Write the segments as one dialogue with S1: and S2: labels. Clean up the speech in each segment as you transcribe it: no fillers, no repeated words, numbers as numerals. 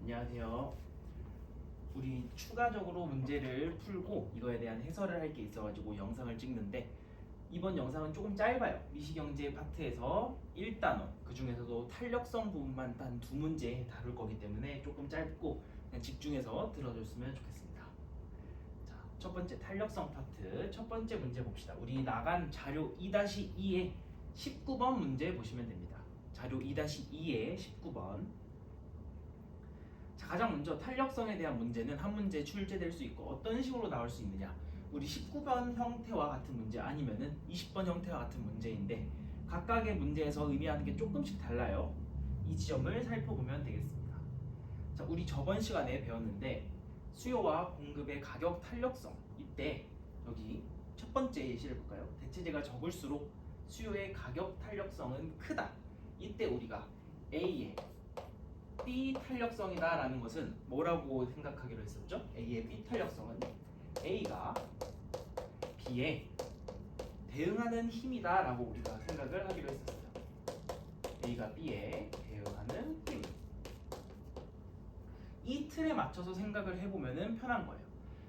S1: 안녕하세요. 우리 추가적으로 문제를 풀고 이거에 대한 해설을 할 게 있어가지고 영상을 찍는데 이번 영상은 조금 짧아요. 미시경제 파트에서 1단원 그 중에서도 탄력성 부분만 단 두 문제 다룰 거기 때문에 조금 짧고 그냥 집중해서 들어줬으면 좋겠습니다. 자, 첫 번째 탄력성 파트 첫 번째 문제 봅시다. 우리 나간 자료 2-2의 19번 문제 보시면 됩니다. 자료 2-2의 19번. 자, 가장 먼저 탄력성에 대한 문제는 한 문제 출제될 수 있고 어떤 식으로 나올 수 있느냐, 우리 19번 형태와 같은 문제 아니면은 20번 형태와 같은 문제인데 각각의 문제에서 의미하는 게 조금씩 달라요. 이 지점을 살펴보면 되겠습니다. 자, 우리 저번 시간에 배웠는데 수요와 공급의 가격 탄력성, 이때 여기 첫 번째 예시를 볼까요? 대체재가 적을수록 수요의 가격 탄력성은 크다. 이때 우리가 A의 B 탄력성이다라는 것은 뭐라고 생각하기로 했었죠? A의 B 탄력성은 A가 B에 대응하는 힘이다라고 우리가 생각을 하기로 했었어요. A가 B에 대응하는 힘. 이 틀에 맞춰서 생각을 해보면 편한 거예요.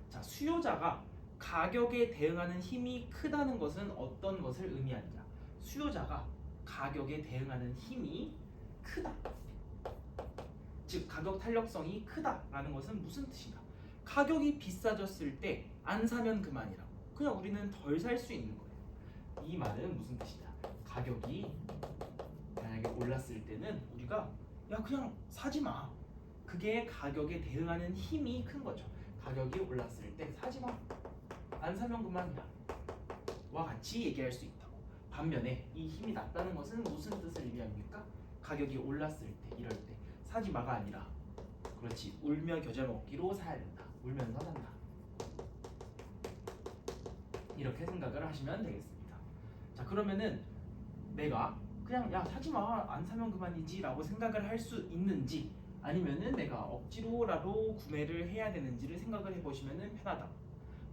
S1: 자, 수요자가 가격에 대응하는 힘이 크다는 것은 어떤 것을 의미하느냐? 수요자가 가격에 대응하는 힘이 크다. 즉 가격 탄력성이 크다라는 것은 무슨 뜻인가? 가격이 비싸졌을 때 안 사면 그만이라고. 그냥 우리는 덜 살 수 있는 거예요. 이 말은 무슨 뜻이냐? 가격이 만약에 올랐을 때는 우리가 야 그냥 사지 마. 그게 가격에 대응하는 힘이 큰 거죠. 가격이 올랐을 때 사지 마. 안 사면 그만이야. 와 같이 얘기할 수 있다고. 반면에 이 힘이 낮다는 것은 무슨 뜻을 의미합니까? 가격이 올랐을 때, 이럴 때 사지 마가 아니라 그렇지 울며 겨자 먹기로 사야 된다. 울면서 산다. 이렇게 생각을 하시면 되겠습니다. 자, 그러면은 내가 그냥 야 사지 마, 안 사면 그만이지 라고 생각을 할 수 있는지 아니면은 내가 억지로라도 구매를 해야 되는지를 생각을 해보시면 편하다.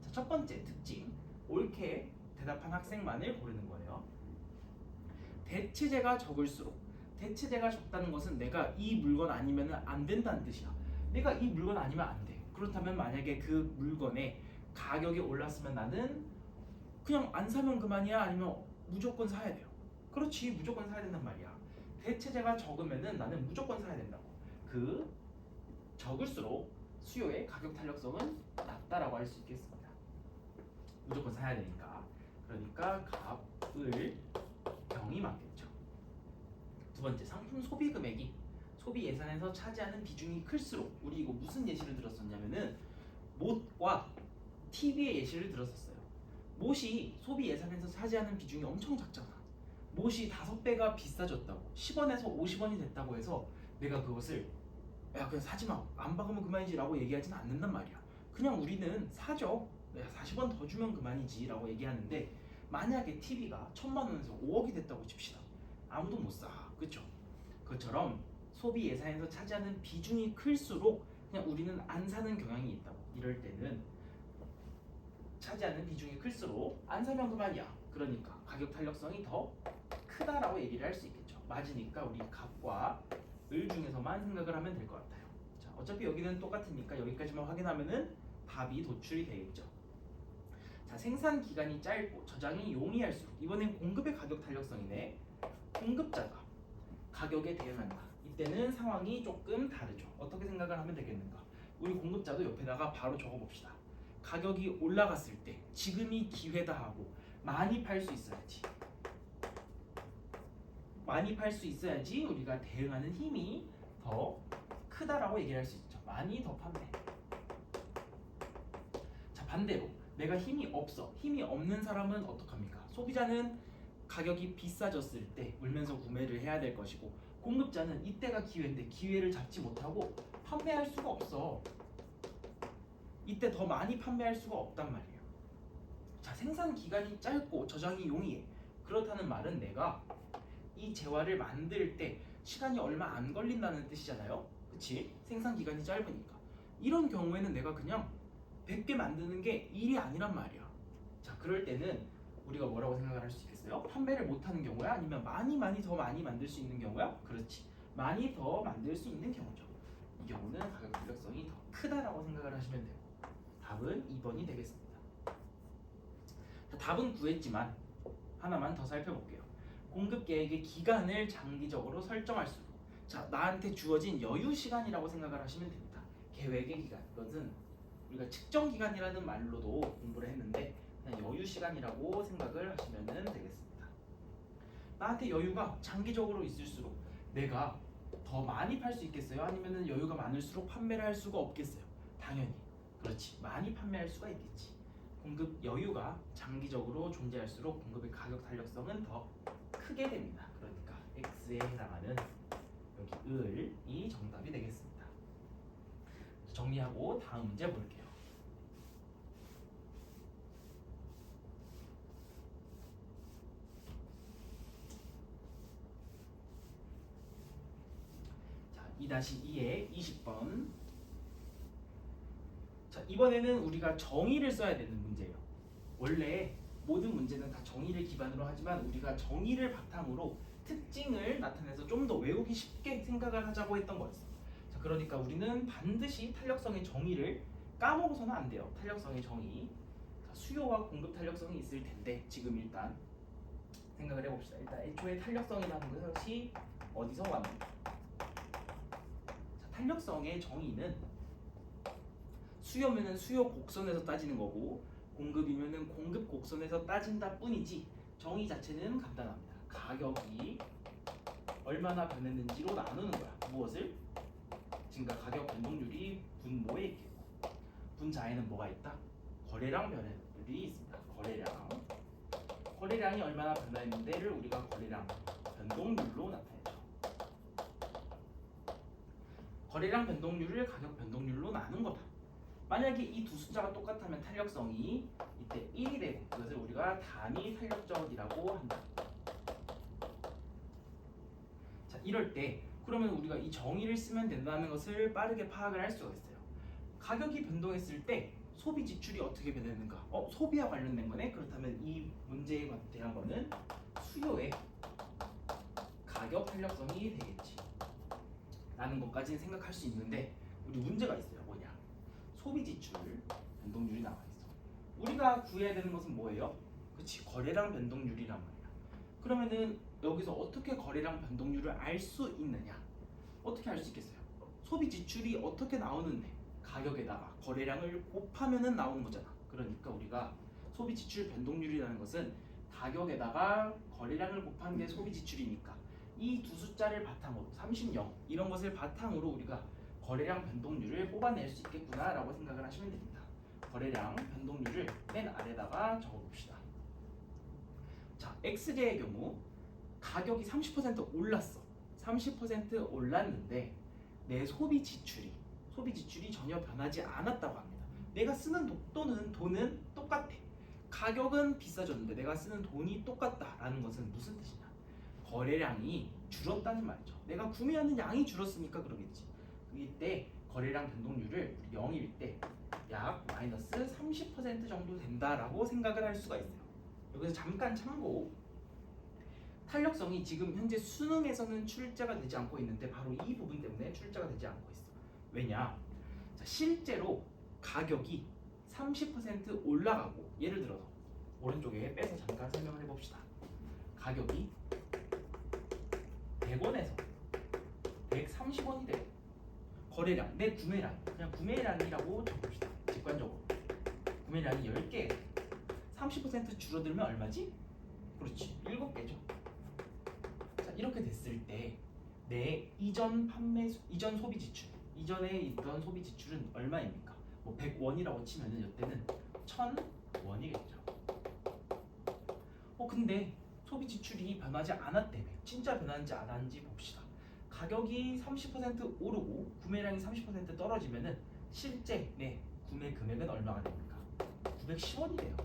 S1: 자, 첫 번째 특징, 옳게 대답한 학생만을 고르는 거예요. 대체재가 적을수록, 대체재가 적다는 것은 내가 이 물건 아니면 안 된다는 뜻이야. 내가 이 물건 아니면 안 돼. 그렇다면 만약에 그 물건의 가격이 올랐으면 나는 그냥 안 사면 그만이야, 아니면 무조건 사야 돼요. 그렇지, 무조건 사야 된단 말이야. 대체재가 적으면은 나는 무조건 사야 된다고. 그 적을수록 수요의 가격 탄력성은 낮다라고 할 수 있겠습니다. 무조건 사야 되니까. 그러니까 값을 병이 맞겠죠. 두 번째, 상품 소비 금액이 소비 예산에서 차지하는 비중이 클수록, 우리 이거 무슨 예시를 들었었냐면은 못과 TV의 예시를 들었었어요. 못이 소비 예산에서 차지하는 비중이 엄청 작잖아. 못이 5배가 비싸졌다고, 10원에서 50원이 됐다고 해서 내가 그것을 야 그냥 사지 마, 안 박으면 그만이지 라고 얘기하지는 않는단 말이야. 그냥 우리는 사죠. 내가 40원 더 주면 그만이지 라고 얘기하는데, 만약에 TV가 1000만원에서 5억이 됐다고 칩시다. 아무도 못 사. 그쵸? 그것처럼 소비 예산에서 차지하는 비중이 클수록 그냥 우리는 안 사는 경향이 있다고. 이럴 때는 차지하는 비중이 클수록 안 사면 그만이야. 그러니까 가격 탄력성이 더 크다라고 얘기를 할 수 있겠죠. 맞으니까 우리 값과 을 중에서만 생각을 하면 될 것 같아요. 자, 어차피 여기는 똑같으니까 여기까지만 확인하면은 답이 도출이 되겠죠. 자, 생산 기간이 짧고 저장이 용이할수록, 이번엔 공급의 가격 탄력성이네. 공급자가 가격에 대응한다. 이때는 상황이 조금 다르죠. 어떻게 생각을 하면 되겠는가? 우리 공급자도 옆에다가 바로 적어봅시다. 가격이 올라갔을 때 지금이 기회다 하고 많이 팔 수 있어야지. 많이 팔 수 있어야지 우리가 대응하는 힘이 더 크다라고 얘기를 할 수 있죠. 많이 더 판매. 자, 반대로 내가 힘이 없어. 힘이 없는 사람은 어떡합니까? 소비자는 가격이 비싸졌을 때 울면서 구매를 해야 될 것이고, 공급자는 이때가 기회인데 기회를 잡지 못하고 판매할 수가 없어. 이때 더 많이 판매할 수가 없단 말이에요. 자, 생산 기간이 짧고 저장이 용이해. 그렇다는 말은 내가 이 재화를 만들 때 시간이 얼마 안 걸린다는 뜻이잖아요. 그치? 생산 기간이 짧으니까. 이런 경우에는 내가 그냥 100개 만드는 게 일이 아니란 말이야. 자, 그럴 때는 우리가 뭐라고 생각을 할 수 있겠어요? 판매를 못하는 경우야? 아니면 많이 더 많이 만들 수 있는 경우야? 그렇지, 많이 더 만들 수 있는 경우죠. 이 경우는 가격 탄력성이 더 크다라고 생각을 하시면 되고 답은 2번이 되겠습니다. 자, 답은 구했지만 하나만 더 살펴볼게요. 공급 계획의 기간을 장기적으로 설정할수록 자 나한테 주어진 여유 시간이라고 생각을 하시면 됩니다. 계획의 기간 이것은 우리가 측정 기간이라는 말로도 공부를 했는데 그냥 여유 시간이라고 생각을 하시면 되겠습니다. 나한테 여유가 장기적으로 있을수록 내가 더 많이 팔 수 있겠어요? 아니면은 여유가 많을수록 판매를 할 수가 없겠어요? 당연히 그렇지 많이 판매할 수가 있겠지. 공급 여유가 장기적으로 존재할수록 공급의 가격 탄력성은 더 크게 됩니다. 그러니까 X에 해당하는 여기 을이 정답이 되겠습니다. 정리하고 다음 문제 볼게요. 자, 2-2의 20번. 자, 이번에는 우리가 정의를 써야 되는 문제예요. 원래 모든 문제는 다 정의를 기반으로 하지만 우리가 정의를 바탕으로 특징을 나타내서 좀 더 외우기 쉽게 생각을 하자고 했던 거였어. 자, 그러니까 우리는 반드시 탄력성의 정의를 까먹어서는 안 돼요. 탄력성의 정의. 자, 수요와 공급 탄력성이 있을 텐데 지금 일단 생각을 해봅시다. 일단 애초에 탄력성이라는 것이 어디서 왔는가? 자, 탄력성의 정의는 수요면은 수요 곡선에서 따지는 거고 공급이면은 공급 곡선에서 따진다 뿐이지 정의 자체는 간단합니다. 가격이 얼마나 변했는지로 나누는 거야. 무엇을? 지금까 가격 변동률이 분모에 있겠고 분자에는 뭐가 있다? 거래량 변동률이 있습니다. 거래량이 얼마나 변화했는데를 우리가 거래량 변동률로 나타내죠. 거래량 변동률을 가격 변동률로 나눈 거다. 만약에 이 두 숫자가 똑같다면 탄력성이 이때 1이 되고 그것을 우리가 단위 탄력적이라고 한다. 자, 이럴 때 그러면 우리가 이 정의를 쓰면 된다는 것을 빠르게 파악을 할 수가 있어요. 가격이 변동했을 때 소비 지출이 어떻게 변했는가? 소비와 관련된 거네? 그렇다면 이 문제에 대한 거는 수요의 가격 탄력성이 되겠지 라는 것까지는 생각할 수 있는데 우리 문제가 있어요. 뭐냐? 소비 지출 변동률이 나와 있어. 우리가 구해야 되는 것은 뭐예요? 그렇지, 거래량 변동률이란 말이야. 그러면은 여기서 어떻게 거래량 변동률을 알 수 있느냐? 어떻게 알 수 있겠어요? 소비 지출이 어떻게 나오는데 가격에다가 거래량을 곱하면은 나오는 거잖아. 그러니까 우리가 소비 지출 변동률이라는 것은 가격에다가 거래량을 곱한 게 소비 지출이니까 이 두 숫자를 바탕으로 30영 이런 것을 바탕으로 우리가 거래량 변동률을 뽑아낼 수 있겠구나라고 생각을 하시면 됩니다. 거래량 변동률을 맨 아래다가 적어봅시다. 자, XJ의 경우 가격이 30% 올랐어. 30% 올랐는데 내 소비 지출이 전혀 변하지 않았다고 합니다. 내가 쓰는 돈은 똑같아. 가격은 비싸졌는데 내가 쓰는 돈이 똑같다라는 것은 무슨 뜻이냐? 거래량이 줄었다는 말이죠. 내가 구매하는 양이 줄었으니까 그러겠지. 이때 거래량 변동률을 0일 때 약 마이너스 30% 정도 된다라고 생각을 할 수가 있어요. 여기서 잠깐 참고 탄력성이 지금 현재 수능에서는 출제가 되지 않고 있는데 바로 이 부분 때문에 출제가 되지 않고 있어. 왜냐? 자, 실제로 가격이 30% 올라가고 예를 들어서 오른쪽에 빼서 잠깐 설명을 해봅시다. 가격이 100원에서 130원이 돼요. 거래량, 내 구매량, 그냥 구매량이라고 적읍시다. 직관적으로 구매량이 10개 30% 줄어들면 얼마지? 그렇지, 7개죠. 자, 이렇게 됐을 때 내 이전 소비 지출, 이전에 있던 소비 지출은 얼마입니까? 뭐 100원이라고 치면은 이때는 1000원이겠죠. 근데 소비 지출이 변하지 않았대며 진짜 변하는지 안 하는지 봅시다. 가격이 30% 오르고 구매량이 30% 떨어지면은 실제 내 구매 금액은 얼마가 됩니까? 910원이 돼요.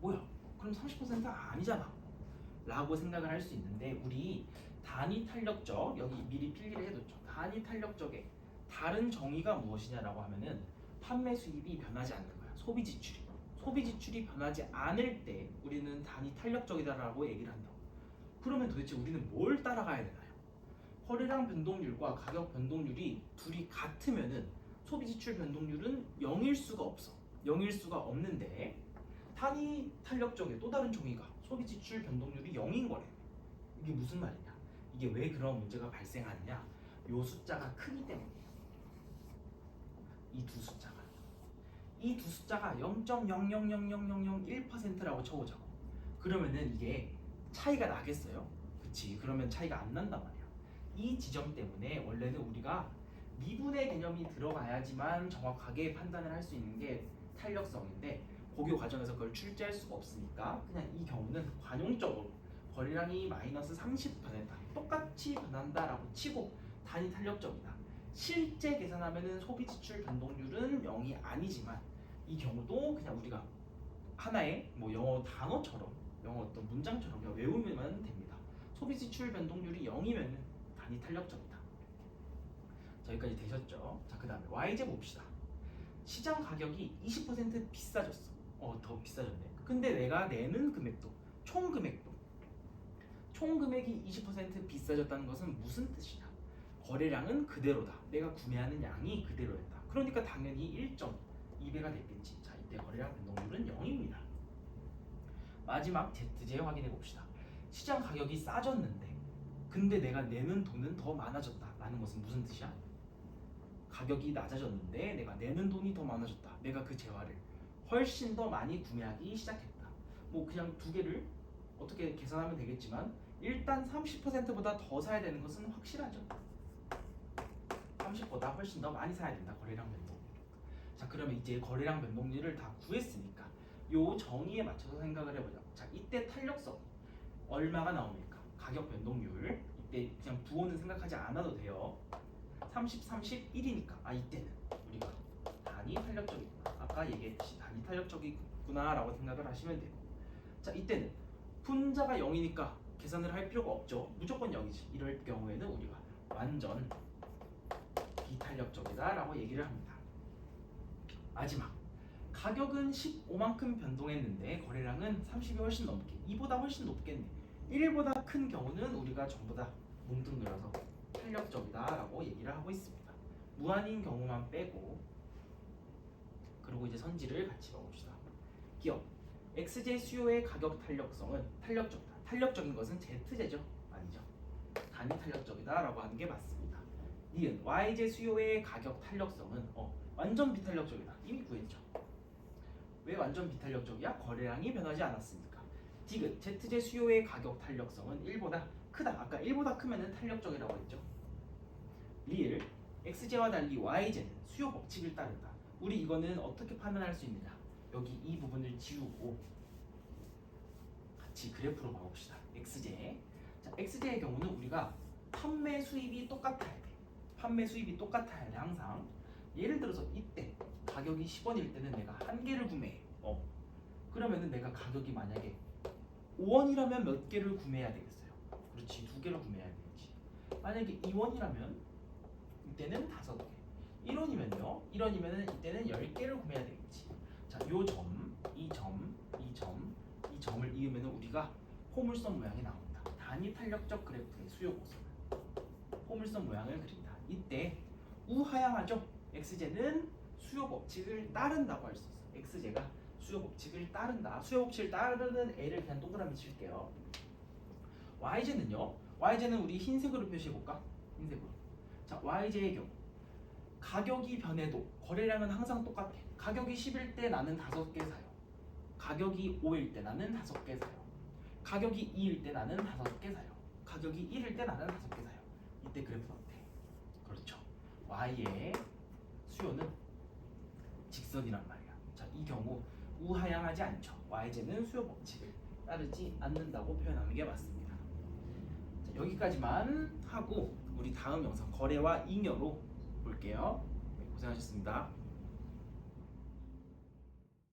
S1: 뭐야? 그럼 30%가 아니잖아 라고 생각을 할 수 있는데 우리 단위 탄력적, 여기 미리 필기를 해뒀죠. 단위 탄력적의 다른 정의가 무엇이냐라고 하면은 판매 수입이 변하지 않는 거야. 소비 지출이 변하지 않을 때 우리는 단위 탄력적이다라고 얘기를 한다고. 그러면 도대체 우리는 뭘 따라가야 되나요? 거래량 변동률과 가격 변동률이 둘이 같으면은 소비 지출 변동률은 0일 수가 없어. 0일 수가 없는데 단위 탄력적의 또 다른 종이가 소비 지출 변동률이 0인 거래. 이게 무슨 말이냐? 이게 왜 그런 문제가 발생하느냐? 요 숫자가 크기 때문이에요. 이 두 숫자가. 이 두 숫자가 0.000001%라고 쳐보자고. 그러면은 이게 차이가 나겠어요? 그치? 그러면 차이가 안 난단 말이야. 이 지점 때문에 원래는 우리가 미분의 개념이 들어가야지만 정확하게 판단을 할 수 있는 게 탄력성인데 고교 과정에서 그걸 출제할 수가 없으니까 그냥 이 경우는 관용적으로 거래량이 마이너스 30% 똑같이 변한다라고 치고 단위 탄력적이다. 실제 계산하면은 소비 지출 변동률은 0이 아니지만 이 경우도 그냥 우리가 하나의 뭐 영어 단어처럼 영어 어떤 문장처럼 그냥 외우면 됩니다. 소비 지출 변동률이 0이면 단위 탄력적이다. 자, 여기까지 되셨죠? 자, 그 다음에 Y제 봅시다. 시장 가격이 20% 비싸졌어. 더 비싸졌네. 근데 내가 내는 금액도 총 금액이 20% 비싸졌다는 것은 무슨 뜻이냐? 거래량은 그대로다. 내가 구매하는 양이 그대로였다. 그러니까 당연히 1.2배가 됐겠지. 자, 이때 거래량 변동률은 0입니다. 마지막 Z제 확인해 봅시다. 시장 가격이 싸졌는데 근데 내가 내는 돈은 더 많아졌다 라는 것은 무슨 뜻이야? 가격이 낮아졌는데 내가 내는 돈이 더 많아졌다. 내가 그 재화를 훨씬 더 많이 구매하기 시작했다. 뭐 그냥 두 개를 어떻게 계산하면 되겠지만 일단 30%보다 더 사야 되는 것은 확실하죠. 30보다 훨씬 더 많이 사야 된다. 거래량 변동률. 자, 그러면 이제 거래량 변동률을 다 구했으니까 요 정의에 맞춰서 생각을 해보자. 자, 이때 탄력성 얼마가 나옵니까? 가격 변동률. 이때 그냥 부호는 생각하지 않아도 돼요. 30, 31이니까 이때는 우리가 단위 탄력적이구나. 아까 얘기했듯이 단위 탄력적이구나 라고 생각을 하시면 되고, 자, 이때는 분자가 0이니까 계산을 할 필요가 없죠. 무조건 0이지. 이럴 경우에는 우리가 완전 비탄력적이다 라고 얘기를 합니다. 마지막 가격은 15만큼 변동했는데 거래량은 30이 훨씬 넘게, 2보다 훨씬 높겠네. 1보다 큰 경우는 우리가 전부 다 뭉뚱그려서 탄력적이다 라고 얘기를 하고 있습니다. 무한인 경우만 빼고. 그리고 이제 선지를 같이 넣어봅시다. 기업 XJ 수요의 가격 탄력성은 탄력적이다. 탄력적인 것은 Z제죠? 아니죠. 단위 탄력적이다 라고 하는 게 맞습니다. 니은 YJ 수요의 가격 탄력성은 완전 비탄력적이다. 이미 구했죠. 왜 완전 비탄력적이야? 거래량이 변하지 않았으니까. 디귿 ZJ 수요의 가격 탄력성은 1보다 크다. 아까 1보다 크면은 탄력적이라고 했죠. 리을 XJ와 달리 YJ는 수요 법칙을 따른다. 우리 이거는 어떻게 판단할 수 있느냐? 여기 이 부분을 지우고 같이 그래프로 봐봅시다. XJ. 자, XJ의 경우는 우리가 판매 수입이 똑같아야 돼. 판매 수입이 똑같아야 돼 항상. 예를 들어서 이때 가격이 10원일 때는 내가 한 개를 구매해. 그러면은 내가 가격이 만약에 5원이라면 몇 개를 구매해야 되겠어요? 그렇지, 두 개를 구매해야 되겠지. 만약에 2원이라면 이때는 5개. 1원이면요? 1원이면은 이때는 10개를 구매해야 되겠지. 자, 요 점, 이 점, 이 점, 이 점을 이으면은 우리가 포물선 모양이 나옵니다. 단위 탄력적 그래프의 수요 고선. 포물선 모양을 그린다. 이때 우하향하죠? XJ는 수요 법칙을 따른다고 할 수 있어. XJ가 수요 법칙을 따른다. 수요 법칙을 따르는 L을 그냥 동그라미 칠게요. YJ는요? YJ는 우리 흰색으로 표시해볼까? 흰색으로. 자, YJ의 경우 가격이 변해도 거래량은 항상 똑같아. 가격이 10일 때 나는 5개 사요. 가격이 5일 때 나는 5개 사요. 가격이 2일 때 나는 5개 사요. 가격이 1일 때 나는 5개 사요. 이때 그래프는 어때? 그렇죠. Y의 수요는 직선이란 말이야. 자, 이 경우 우하향하지 않죠. YJ는 수요 법칙을 따르지 않는다고 표현하는 게 맞습니다. 자, 여기까지만 하고 우리 다음 영상 거래와 잉여로 볼게요. 네, 고생하셨습니다.